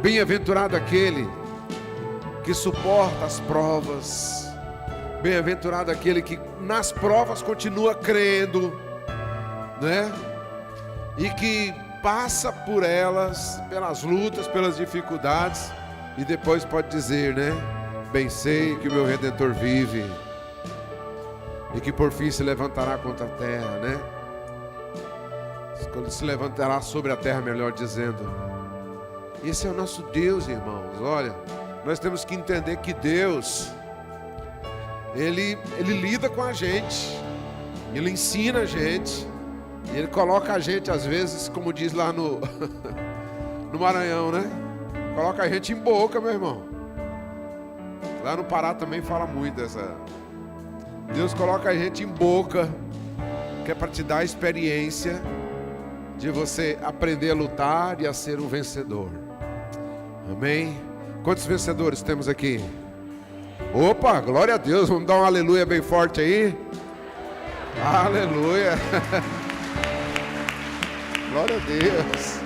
Bem-aventurado aquele que suporta as provas. Bem-aventurado aquele que nas provas continua crendo, né? E que passa por elas, pelas lutas, pelas dificuldades, e depois pode dizer, né? Bem sei que o meu Redentor vive, e que por fim se levantará contra a terra, né? Quando se levantará sobre a terra, melhor dizendo. Esse é o nosso Deus, irmãos. Olha, nós temos que entender que Deus, Ele lida com a gente, Ele ensina a gente, Ele coloca a gente, às vezes, como diz lá no Maranhão, né? Coloca a gente em boca, meu irmão. Lá no Pará também fala muito essa. Deus coloca a gente em boca, que é para te dar a experiência de você aprender a lutar e a ser um vencedor. Amém? Quantos vencedores temos aqui? Opa, glória a Deus. Vamos dar um aleluia bem forte aí. Aleluia. Glória a Deus.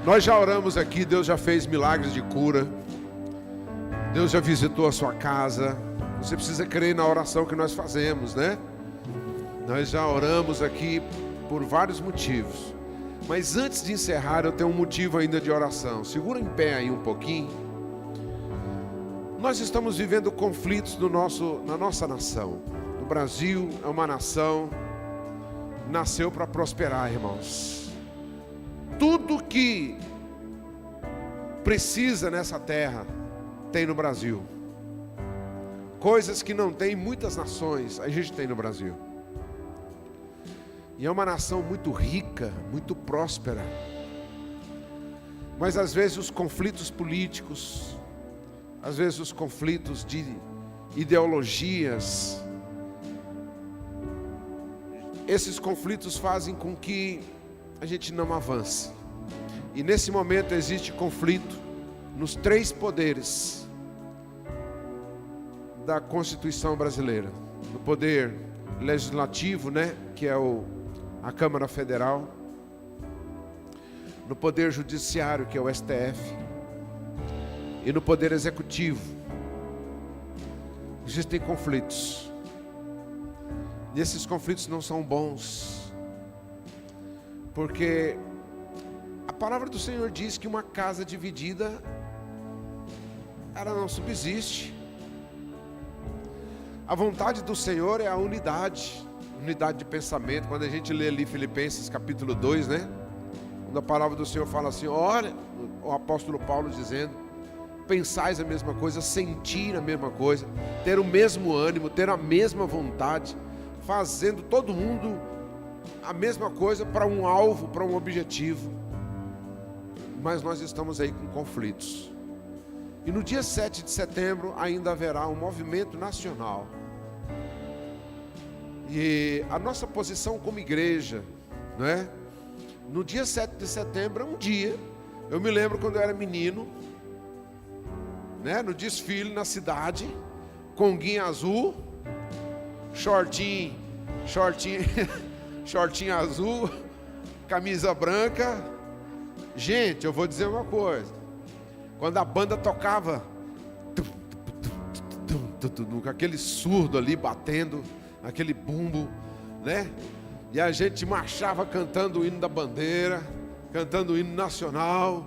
Nós já oramos aqui, Deus já fez milagres de cura. Deus já visitou a sua casa. Você precisa crer na oração que nós fazemos, né? Nós já oramos aqui por vários motivos. Mas antes de encerrar, eu tenho um motivo ainda de oração. Segura em pé aí um pouquinho. Nós estamos vivendo conflitos na nossa nação. O Brasil é uma nação, nasceu para prosperar, irmãos. Tudo que precisa nessa terra tem no Brasil. Coisas que não tem em muitas nações, a gente tem no Brasil. E é uma nação muito rica, muito próspera. Mas às vezes os conflitos políticos, às vezes os conflitos de ideologias, esses conflitos fazem com que a gente não avance. E nesse momento existe conflito nos 3 poderes da Constituição brasileira. No poder legislativo, né, que é a Câmara Federal. No poder judiciário, que é o STF. E no poder executivo. Existem conflitos. E esses conflitos não são bons. Porque a palavra do Senhor diz que uma casa dividida, ela não subsiste. A vontade do Senhor é a unidade de pensamento. Quando a gente lê ali Filipenses capítulo 2, né? Quando a palavra do Senhor fala assim, olha, o apóstolo Paulo dizendo, pensais a mesma coisa, sentir a mesma coisa, ter o mesmo ânimo, ter a mesma vontade, fazendo todo mundo a mesma coisa para um alvo, para um objetivo. Mas nós estamos aí com conflitos. E no dia 7 de setembro ainda haverá um movimento nacional. E a nossa posição como igreja, não é? No dia 7 de setembro é um dia. Eu me lembro quando eu era menino, né? No desfile na cidade, conguinha azul, shortinho azul, camisa branca. Gente, eu vou dizer uma coisa. Quando a banda tocava, com aquele surdo ali batendo, aquele bumbo, né? E a gente marchava cantando o hino da bandeira, cantando o hino nacional.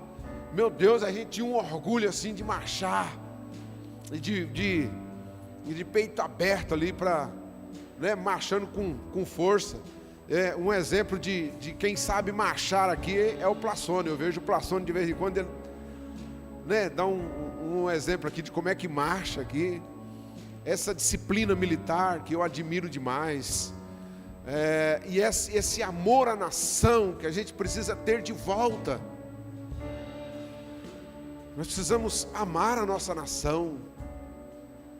Meu Deus, a gente tinha um orgulho assim de marchar, e de peito aberto ali para, né, marchando com força. Um exemplo de quem sabe marchar aqui é o Plassone. Eu vejo o Plassone de vez em quando, ele, né, dá um exemplo aqui de como é que marcha aqui. Essa disciplina militar que eu admiro demais. E esse amor à nação que a gente precisa ter de volta. Nós precisamos amar a nossa nação.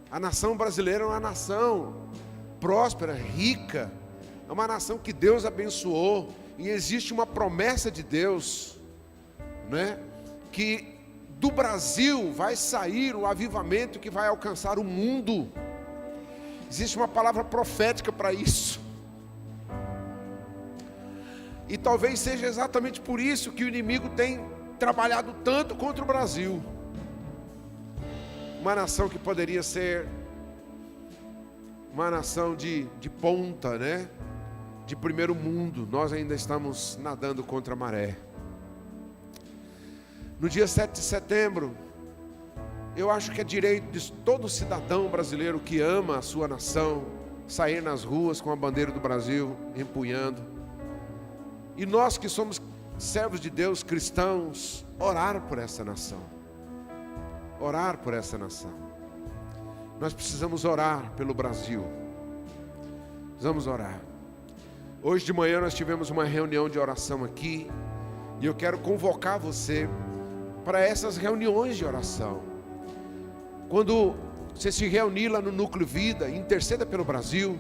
A nação brasileira é uma nação próspera, rica. É uma nação que Deus abençoou. E existe uma promessa de Deus, né? Que do Brasil vai sair o avivamento que vai alcançar o mundo. Existe uma palavra profética para isso. E talvez seja exatamente por isso que o inimigo tem trabalhado tanto contra o Brasil. Uma nação que poderia ser uma nação de ponta, né? De primeiro mundo. Nós ainda estamos nadando contra a maré. No dia 7 de setembro, eu acho que é direito de todo cidadão brasileiro que ama a sua nação sair nas ruas com a bandeira do Brasil empunhando. E nós que somos servos de Deus, cristãos, orar por essa nação. Orar por essa nação. Nós precisamos orar pelo Brasil. Precisamos orar. Hoje de manhã nós tivemos uma reunião de oração aqui. E eu quero convocar você para essas reuniões de oração. Quando você se reunir lá no Núcleo Vida, interceda pelo Brasil.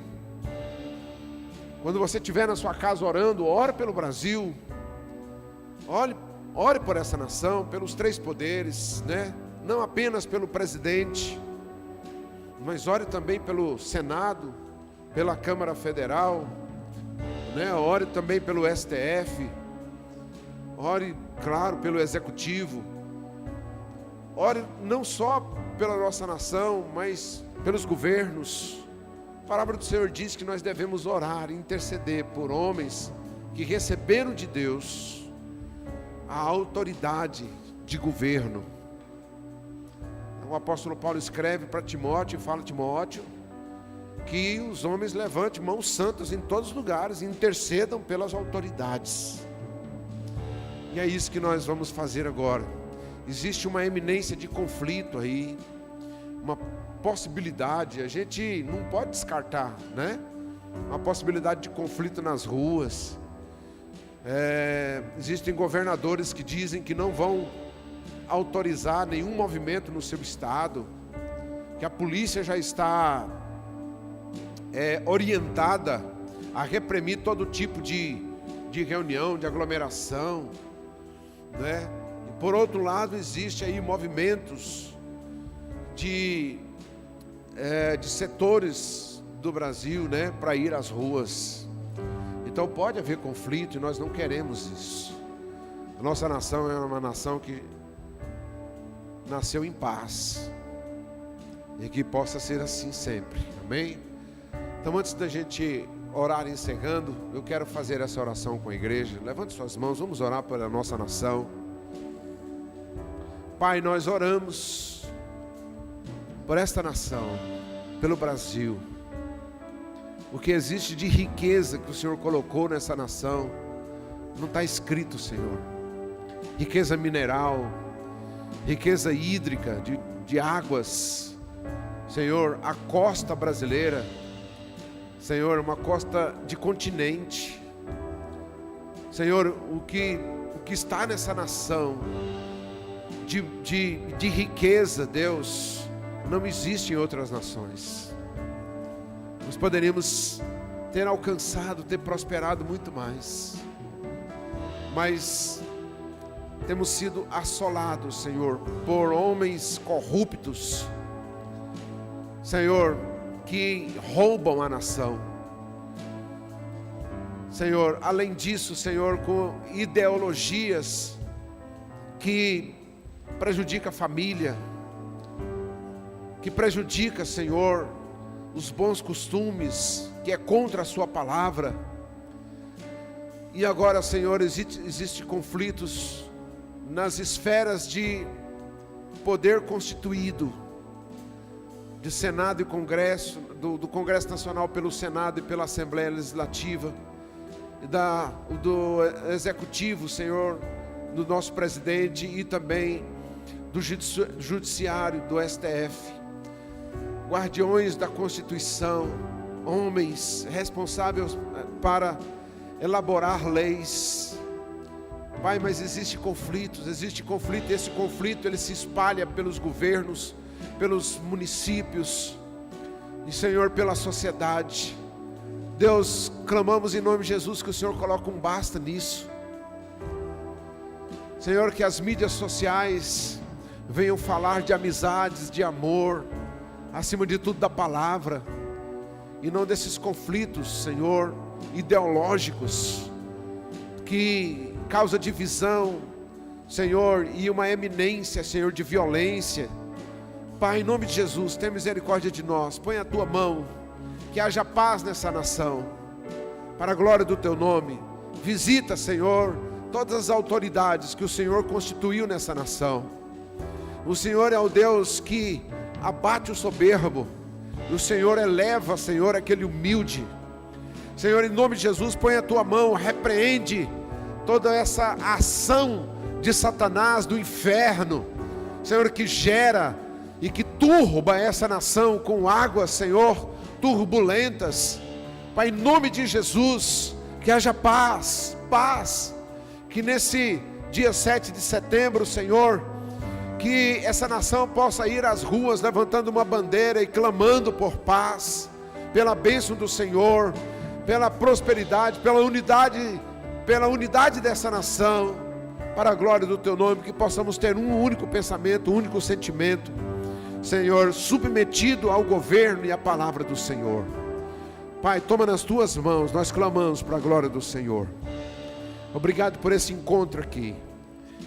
Quando você estiver na sua casa orando, ore pelo Brasil. Ore por essa nação, pelos três poderes, né? Não apenas pelo presidente, mas ore também pelo Senado, pela Câmara Federal, né? Ore também pelo STF. Ore, claro, pelo Executivo. Ore não só pela nossa nação, mas pelos governos. A palavra do Senhor diz que nós devemos orar, interceder por homens que receberam de Deus a autoridade de governo. O apóstolo Paulo escreve para Timóteo e fala: Timóteo, que os homens levantem mãos santas em todos os lugares e intercedam pelas autoridades. E é isso que nós vamos fazer agora. Existe uma eminência de conflito aí, uma possibilidade, a gente não pode descartar, né? Uma possibilidade de conflito nas ruas. Existem governadores que dizem que não vão autorizar nenhum movimento no seu estado, que a polícia já está orientada a reprimir todo tipo de reunião, de aglomeração, né? E por outro lado, existe aí movimentos de setores do Brasil, né, para ir às ruas. Então pode haver conflito e nós não queremos isso. A nossa nação é uma nação que nasceu em paz, e que possa ser assim sempre, amém? Então, antes da gente orar encerrando, eu quero fazer essa oração com a igreja. Levante suas mãos, vamos orar pela nossa nação. Pai, nós oramos por esta nação, pelo Brasil. O que existe de riqueza que o Senhor colocou nessa nação não está escrito, Senhor. Riqueza mineral, riqueza hídrica, de águas. Senhor, a costa brasileira, Senhor, uma costa de continente. Senhor, o que está nessa nação de riqueza, Deus, não existe em outras nações. Nós poderíamos ter alcançado, ter prosperado muito mais, mas temos sido assolados, Senhor, por homens corruptos, Senhor, que roubam a nação. Senhor, além disso, Senhor, com ideologias que prejudicam a família, que prejudica, Senhor, os bons costumes, que é contra a sua palavra. E agora, Senhor, existe conflitos nas esferas de poder constituído, de Senado e Congresso, do Congresso Nacional pelo Senado e pela Assembleia Legislativa, do Executivo, Senhor, do nosso presidente e também do Judiciário, do STF. Guardiões da Constituição, homens responsáveis para elaborar leis. Pai, mas existe conflito, e esse conflito ele se espalha pelos governos, pelos municípios e, Senhor, pela sociedade. Deus, clamamos em nome de Jesus que o Senhor coloque um basta nisso. Senhor, que as mídias sociais venham falar de amizades, de amor, acima de tudo da palavra, e não desses conflitos, Senhor, ideológicos, que causa divisão, Senhor, e uma eminência, Senhor, de violência. Pai, em nome de Jesus, tenha misericórdia de nós, põe a tua mão, que haja paz nessa nação, para a glória do teu nome. Visita, Senhor, todas as autoridades que o Senhor constituiu nessa nação. O Senhor é o Deus que abate o soberbo, e o Senhor eleva, Senhor, aquele humilde. Senhor, em nome de Jesus, põe a tua mão, repreende toda essa ação de Satanás, do inferno, Senhor, que gera e que turba essa nação com águas, Senhor, turbulentas. Pai, em nome de Jesus, que haja paz, que nesse dia 7 de setembro, Senhor, que essa nação possa ir às ruas levantando uma bandeira e clamando por paz, pela bênção do Senhor, pela prosperidade, pela unidade dessa nação, para a glória do teu nome, que possamos ter um único pensamento, um único sentimento, Senhor, submetido ao governo e à palavra do Senhor. Pai, toma nas tuas mãos, nós clamamos para a glória do Senhor. Obrigado por esse encontro aqui.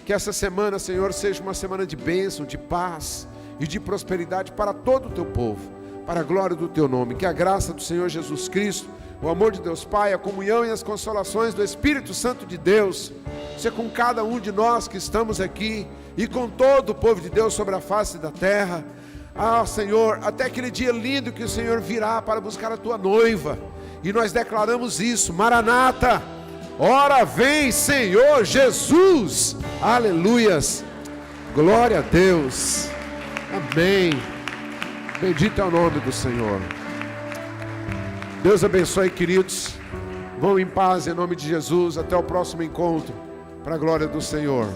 Que essa semana, Senhor, seja uma semana de bênção, de paz e de prosperidade para todo o teu povo, para a glória do teu nome. Que a graça do Senhor Jesus Cristo, o amor de Deus Pai, a comunhão e as consolações do Espírito Santo de Deus, seja com cada um de nós que estamos aqui e com todo o povo de Deus sobre a face da terra. Ah, Senhor, até aquele dia lindo que o Senhor virá para buscar a tua noiva, e nós declaramos isso: Maranata, ora vem Senhor Jesus, aleluias, glória a Deus, amém, bendito é o nome do Senhor. Deus abençoe, queridos, vão em paz em nome de Jesus, até o próximo encontro, para a glória do Senhor.